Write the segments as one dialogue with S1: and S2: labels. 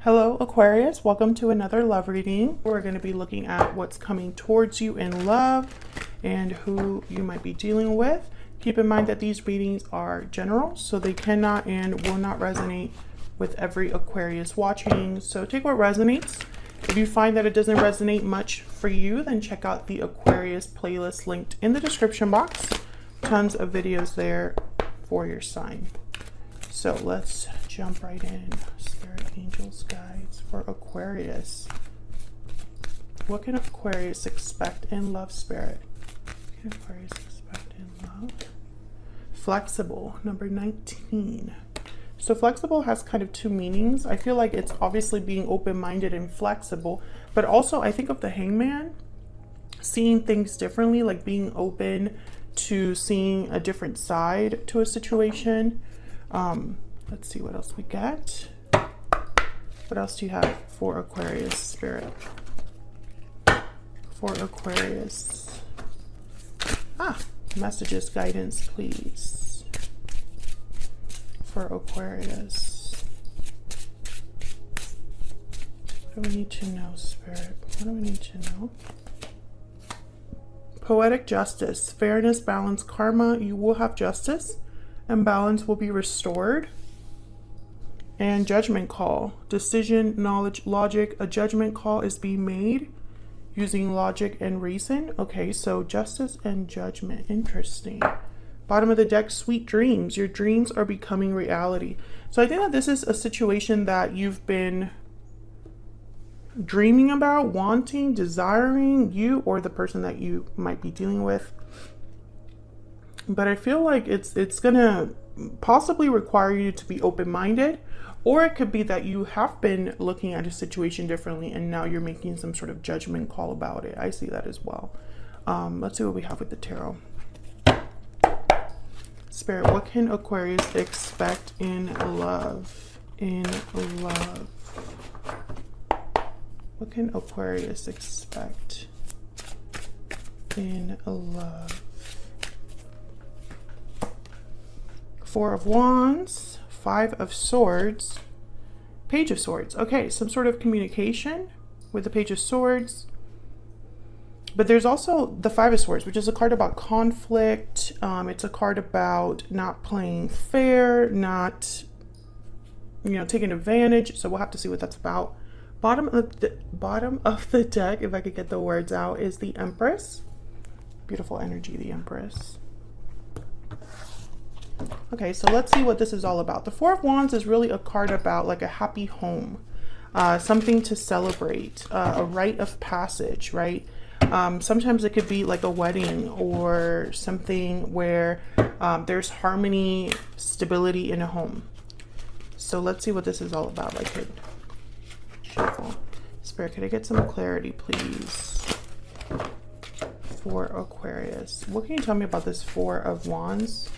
S1: Hello Aquarius, welcome to another love reading. We're going to be looking at what's coming towards you in love and who you might be dealing with. Keep in mind that these readings are general, so they cannot and will not resonate with every Aquarius watching. So take what resonates. If you find that it doesn't resonate much for you, then check out the Aquarius playlist linked in the description box. Tons of videos there for your sign. So let's jump right in. Spirit, angels, guides for Aquarius. What can Aquarius expect in love, Spirit? What can Aquarius expect in love? Flexible, number 19. So flexible has kind of two meanings. I feel like it's obviously being open-minded and flexible, but also I think of the Hangman, seeing things differently, like being open to seeing a different side to a situation. Let's see what else we get. What else do you have for Aquarius, Spirit? For Aquarius. Messages, guidance, please. For Aquarius. What do we need to know, Spirit? What do we need to know? Poetic justice, fairness, balance, karma. You will have justice and balance will be restored. And judgment call, decision, knowledge, logic. A judgment call is being made using logic and reason. Okay, so justice and judgment. Interesting. Bottom of the deck, sweet dreams. Your dreams are becoming reality. So I think that this is a situation that you've been dreaming about, wanting, desiring, you or the person that you might be dealing with. But I feel like it's gonna possibly require you to be open-minded, or it could be that you have been looking at a situation differently and now you're making some sort of judgment call about it. I see that as well. Let's see what we have with the tarot. Spirit, what can Aquarius expect in love? In love. What can Aquarius expect in love? Four of Wands, Five of Swords, Page of Swords. Okay, some sort of communication with the Page of Swords. But there's also the Five of Swords, which is a card about conflict. It's a card about not playing fair, not, taking advantage. So we'll have to see what that's about. Bottom of the deck, if I could get the words out, is the Empress. Beautiful energy, the Empress. Okay, so let's see what this is all about. The Four of Wands is really a card about like a happy home, something to celebrate, a rite of passage, right? Sometimes it could be like a wedding or something where there's harmony, stability in a home. So let's see what this is all about. I could shuffle. Spirit, could I get some clarity, please, for Aquarius? What can you tell me about this Four of Wands?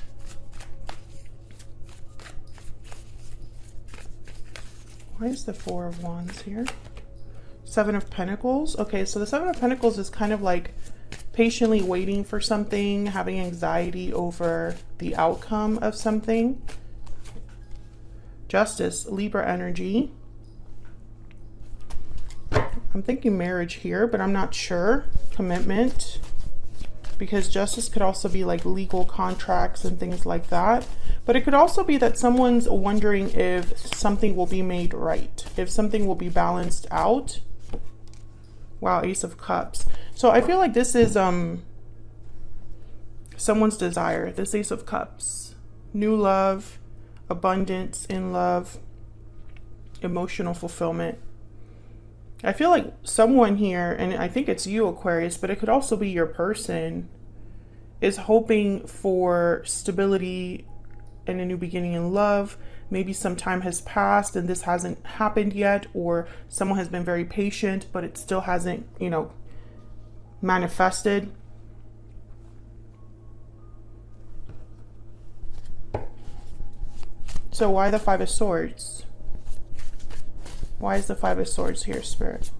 S1: Why is the Four of Wands here? Seven of Pentacles. Okay, so the Seven of Pentacles is kind of like patiently waiting for something, having anxiety over the outcome of something. Justice, Libra energy. I'm thinking marriage here, but I'm not sure. Commitment. Because justice could also be like legal contracts and things like that. But it could also be that someone's wondering if something will be made right, if something will be balanced out. Wow, Ace of Cups. So I feel like this is someone's desire, this Ace of Cups. New love, abundance in love, emotional fulfillment. I feel like someone here, and I think it's you, Aquarius, but it could also be your person, is hoping for stability and a new beginning in love. Maybe some time has passed and this hasn't happened yet, or someone has been very patient, but it still hasn't, manifested. So why the Five of Swords? Why is the Five of Swords here, Spirit?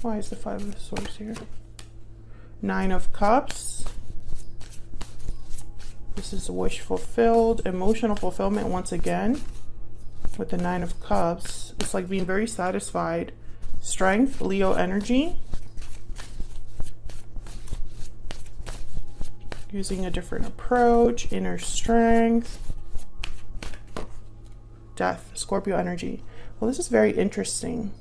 S1: Why is the Five of Swords here? Nine of Cups. This is wish fulfilled, emotional fulfillment once again. with the Nine of Cups. It's like being very satisfied. Strength, Leo energy. Using a different approach, inner strength. Death, Scorpio energy. Well, this is very interesting.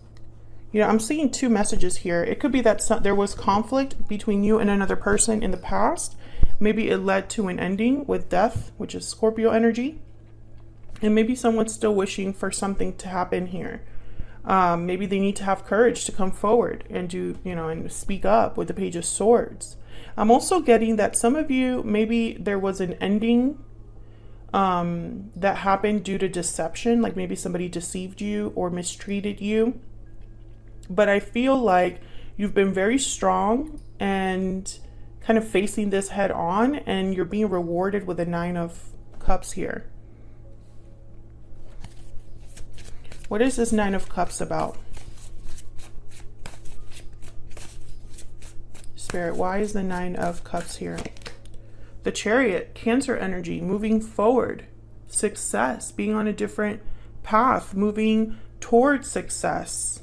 S1: You know, I'm seeing two messages here. It could be that there was conflict between you and another person in the past. Maybe it led to an ending with death, which is Scorpio energy. And maybe someone's still wishing for something to happen here. Maybe they need to have courage to come forward and do, you know, and speak up with the Page of Swords. I'm also getting that some of you, maybe there was an ending that happened due to deception. Like maybe somebody deceived you or mistreated you. But I feel like you've been very strong and kind of facing this head on, and you're being rewarded with a Nine of Cups here. What is this Nine of Cups about? Spirit, why is the Nine of Cups here? The Chariot, Cancer energy, moving forward, success, being on a different path, moving towards success.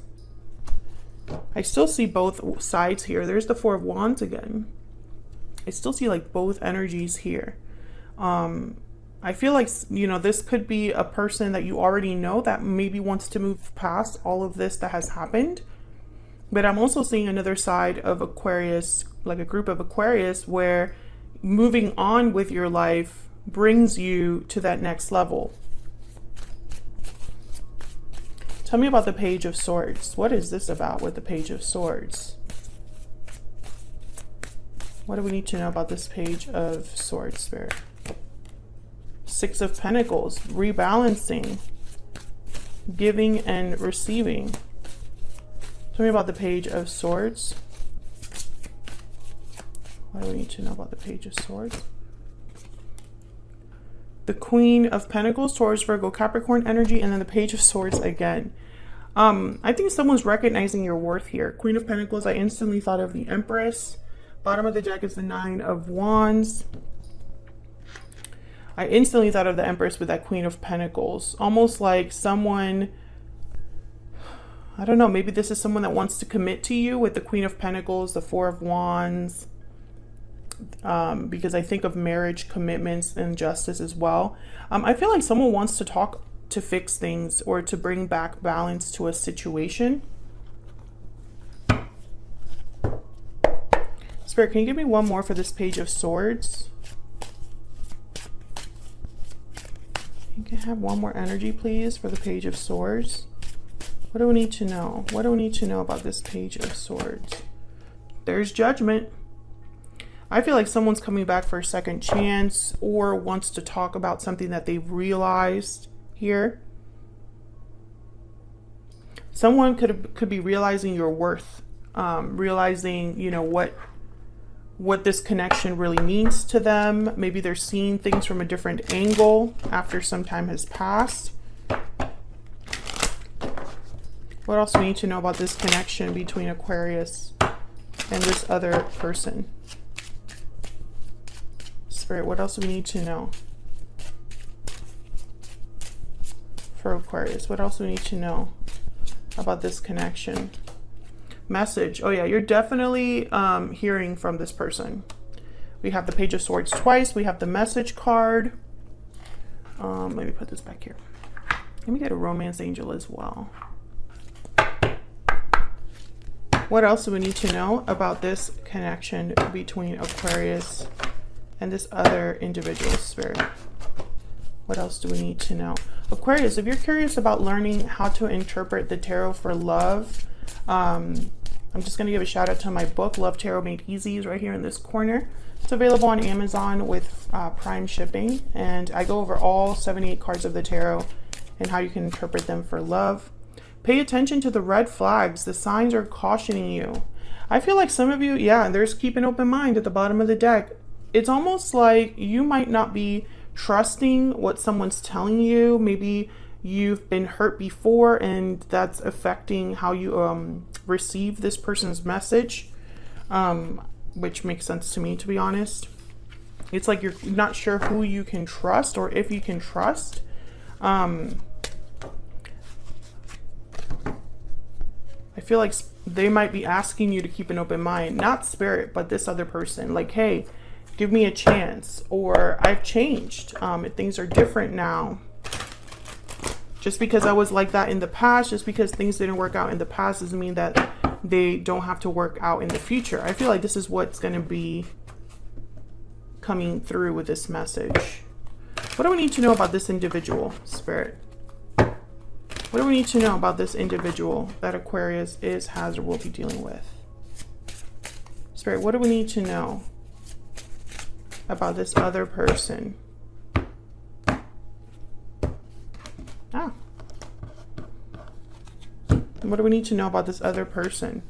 S1: I still see both sides here. There's the Four of Wands again. I still see like both energies here. I feel like, you know, this could be a person that you already know that maybe wants to move past all of this that has happened. But I'm also seeing another side of Aquarius, like a group of Aquarius, where moving on with your life brings you to that next level. Tell me about the Page of Swords. What is this about with the Page of Swords? What do we need to know about this Page of Swords, Spirit? Six of Pentacles, rebalancing, giving and receiving. Tell me about the Page of Swords. What do we need to know about the Page of Swords? The Queen of Pentacles, Taurus, Virgo, Capricorn energy, and then the Page of Swords again. I think someone's recognizing your worth here. Queen of Pentacles, I instantly thought of the Empress. Bottom of the deck is the Nine of Wands. I instantly thought of the Empress with that Queen of Pentacles. Almost like someone, I don't know, maybe this is someone that wants to commit to you with the Queen of Pentacles, the Four of Wands. Because I think of marriage, commitments, and justice as well. I feel like someone wants to talk to fix things or to bring back balance to a situation. Spirit, can you give me one more for this Page of Swords? You can have one more energy, please, for the Page of Swords. What do we need to know? What do we need to know about this Page of Swords? There's Judgment. I feel like someone's coming back for a second chance or wants to talk about something that they've realized here. Someone could be realizing your worth, realizing, you know, what this connection really means to them. Maybe they're seeing things from a different angle after some time has passed. What else do we need to know about this connection between Aquarius and this other person? Spirit, what else do we need to know for Aquarius? What else do we need to know about this connection? Message. Oh yeah, you're definitely hearing from this person. We have the Page of Swords twice. We have the message card. Let me put this back here. Let me get a romance angel as well. What else do we need to know about this connection between Aquarius and this other individual, Spirit? What else do we need to know? Aquarius, if you're curious about learning how to interpret the tarot for love, I'm just going to give a shout out to my book, Love Tarot Made Easy, is right here in this corner. It's available on Amazon with Prime shipping, and I go over all 78 cards of the tarot and how you can interpret them for love. Pay attention to the red flags. The signs are cautioning you. I feel like some of you, yeah, there's keep an open mind at the bottom of the deck. It's almost like you might not be trusting what someone's telling you. Maybe you've been hurt before and that's affecting how you receive this person's message, which makes sense to me, to be honest. It's like you're not sure who you can trust or if you can trust. I feel like they might be asking you to keep an open mind, not spirit, but this other person. Like, hey, give me a chance, or I've changed. Things are different now. Just because I was like that in the past, just because things didn't work out in the past doesn't mean that they don't have to work out in the future. I feel like this is what's going to be coming through with this message. What do we need to know about this individual, Spirit? What do we need to know about this individual that Aquarius is, has, or will be dealing with? Spirit, what do we need to know about this other person? What do we need to know about this other person?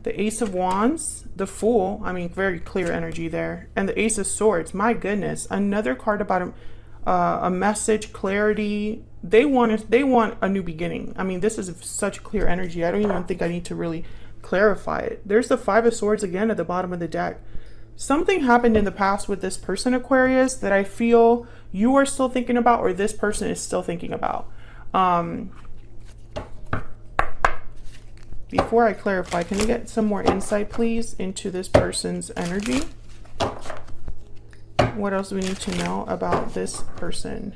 S1: The Ace of Wands, the Fool, I mean, very clear energy there. And the Ace of Swords, my goodness. Another card about a message, clarity. They want a new beginning. I mean, this is such clear energy. I don't even think I need to really clarify it. There's the Five of Swords again at the bottom of the deck. Something happened in the past with this person, Aquarius, that I feel you are still thinking about, or this person is still thinking about. Before I clarify, can you get some more insight, please, into this person's energy? What else do we need to know about this person?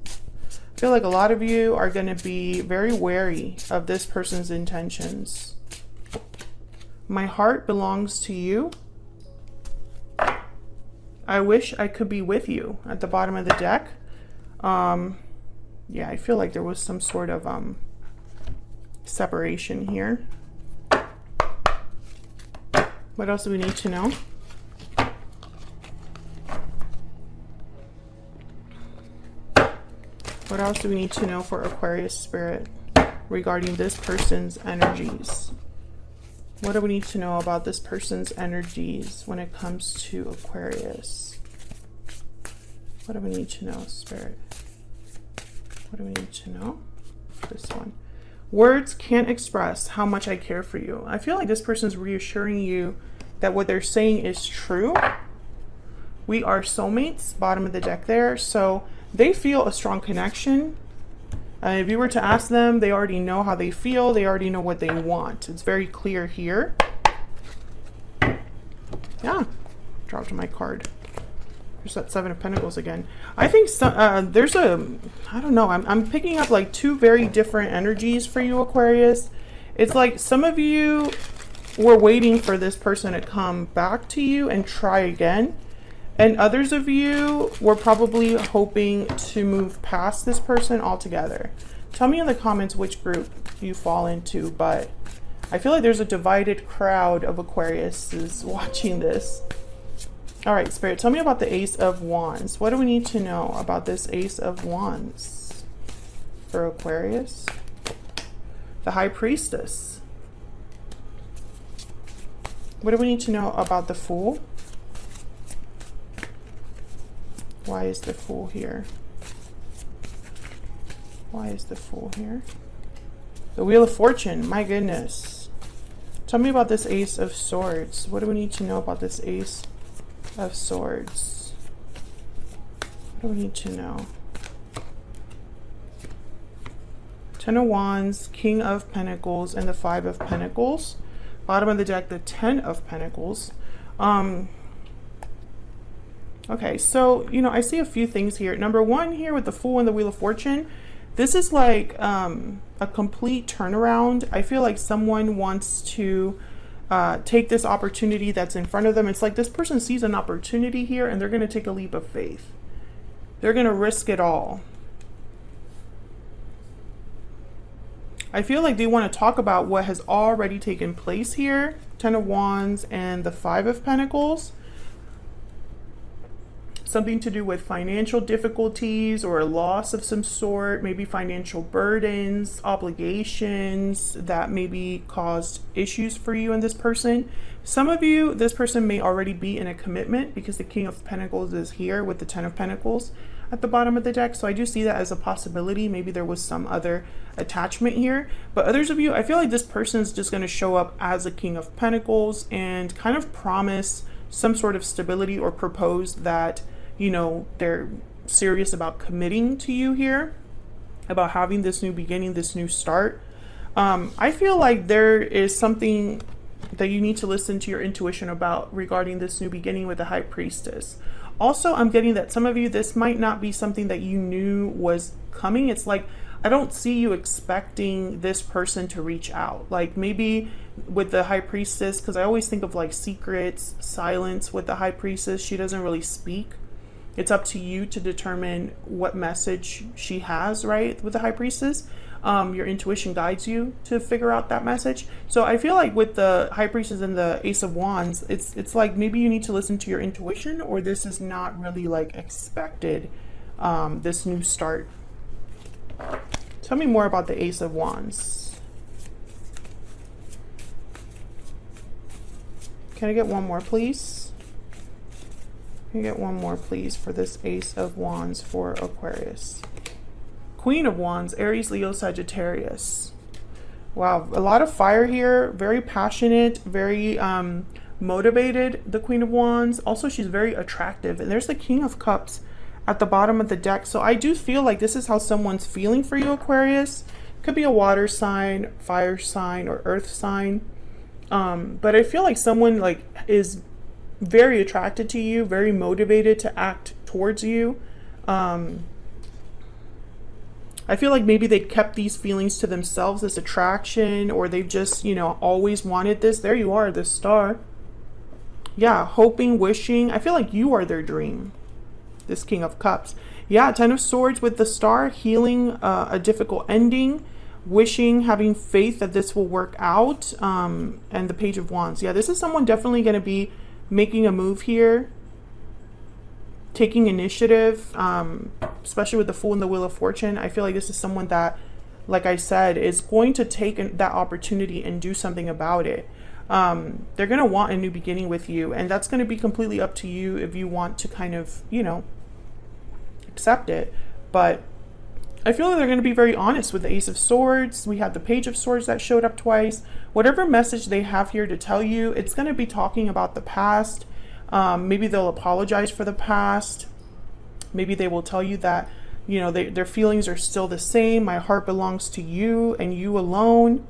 S1: I feel like a lot of you are going to be very wary of this person's intentions. My heart belongs to you. I wish I could be with you at the bottom of the deck. Yeah, I feel like there was some sort of separation here. What else do we need to know? What else do we need to know for Aquarius Spirit regarding this person's energies? What do we need to know about this person's energies when it comes to Aquarius? What do we need to know, Spirit? What do we need to know? This one. Words can't express how much I care for you. I feel like this person is reassuring you that what they're saying is true. We are soulmates, bottom of the deck there. So they feel a strong connection. If you were to ask them, they already know how they feel. They already know what they want. It's very clear here. Yeah, dropped my card. There's that Seven of Pentacles again. I think there's a, I don't know, I'm picking up like two very different energies for you, Aquarius. It's like some of you were waiting for this person to come back to you and try again. And others of you were probably hoping to move past this person altogether. Tell me in the comments which group you fall into, but I feel like there's a divided crowd of Aquariuses watching this. All right, Spirit, tell me about the Ace of Wands. What do we need to know about this Ace of Wands for Aquarius? The High Priestess. What do we need to know about the Fool? Why is the Fool here? Why is the Fool here? The Wheel of Fortune, my goodness. Tell me about this Ace of Swords. What do we need to know about this Ace of Swords? What do we need to know? Ten of Wands, King of Pentacles, and the Five of Pentacles. Bottom of the deck, the Ten of Pentacles. Okay, so, you know, I see a few things here. Number one here with the Fool and the Wheel of Fortune, this is like a complete turnaround. I feel like someone wants to take this opportunity that's in front of them. It's like this person sees an opportunity here and they're going to take a leap of faith. They're going to risk it all. I feel like they want to talk about what has already taken place here. Ten of Wands and the Five of Pentacles. Something to do with financial difficulties or a loss of some sort, maybe financial burdens, obligations that maybe caused issues for you and this person. Some of you, this person may already be in a commitment because the King of Pentacles is here with the Ten of Pentacles at the bottom of the deck. So I do see that as a possibility. Maybe there was some other attachment here. But others of you, I feel like this person is just going to show up as a King of Pentacles and kind of promise some sort of stability or propose that, you know, they're serious about committing to you here, about having this new beginning, this new start. I feel like there is something that you need to listen to your intuition about regarding this new beginning with the High Priestess. Also, I'm getting that some of you, this might not be something that you knew was coming. It's like, I don't see you expecting this person to reach out. Like maybe with the High Priestess, because I always think of like secrets, silence with the High Priestess. She doesn't really speak. It's up to you to determine what message she has, right? With the High Priestess, your intuition guides you to figure out that message. So I feel like with the High Priestess and the Ace of Wands, it's like maybe you need to listen to your intuition, or this is not really like expected, this new start. Tell me more about the Ace of Wands. Can I get one more, please? Can I get one more, please, for this Ace of Wands for Aquarius? Queen of Wands, Aries, Leo, Sagittarius. Wow, a lot of fire here. Very passionate, very motivated, the Queen of Wands. Also, she's very attractive. And there's the King of Cups at the bottom of the deck. So I do feel like this is how someone's feeling for you, Aquarius. Could be a water sign, fire sign, or earth sign. But I feel like someone like is very attracted to you, very motivated to act towards you. I feel like maybe they kept these feelings to themselves, this attraction, or they've just, you know, always wanted this. There you are, this star. Yeah, hoping, wishing. I feel like you are their dream, this King of Cups. Yeah, Ten of Swords with the star, healing a difficult ending, wishing, having faith that this will work out, and the Page of Wands. Yeah, this is someone definitely going to be making a move here, taking initiative, especially with the Fool and the Wheel of Fortune. I feel like this is someone that, like I said, is going to take that opportunity and do something about it. They're going to want a new beginning with you, and that's going to be completely up to you if you want to kind of, you know, accept it. But I feel like they're going to be very honest with the Ace of Swords. We have the Page of Swords that showed up twice. Whatever message they have here to tell you, it's going to be talking about the past. Maybe they'll apologize for the past. Maybe they will tell you that, you know, their feelings are still the same. My heart belongs to you and you alone.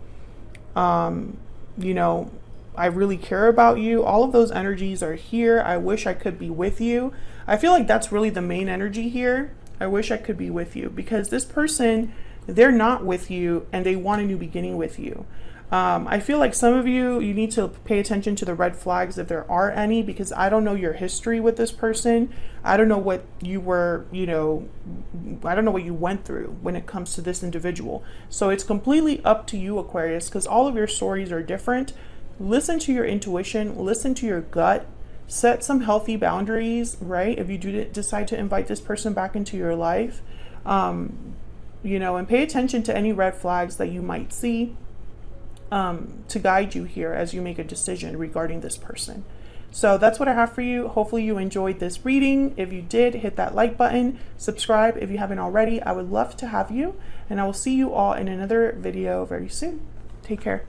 S1: You know, I really care about you. All of those energies are here. I wish I could be with you. I feel like that's really the main energy here. I wish I could be with you, because this person, they're not with you and they want a new beginning with you. I feel like some of you need to pay attention to the red flags if there are any, because I don't know your history with this person. I don't know what you were, you know, I don't know what you went through when it comes to this individual. So it's completely up to you, Aquarius, because all of your stories are different. Listen to your intuition, listen to your gut, set some healthy boundaries, right? If you do decide to invite this person back into your life, you know, and pay attention to any red flags that you might see, to guide you here as you make a decision regarding this person. So that's what I have for you. Hopefully you enjoyed this reading. If you did, hit that like button, subscribe if you haven't already. I would love to have you, and I will see you all in another video very soon. Take care.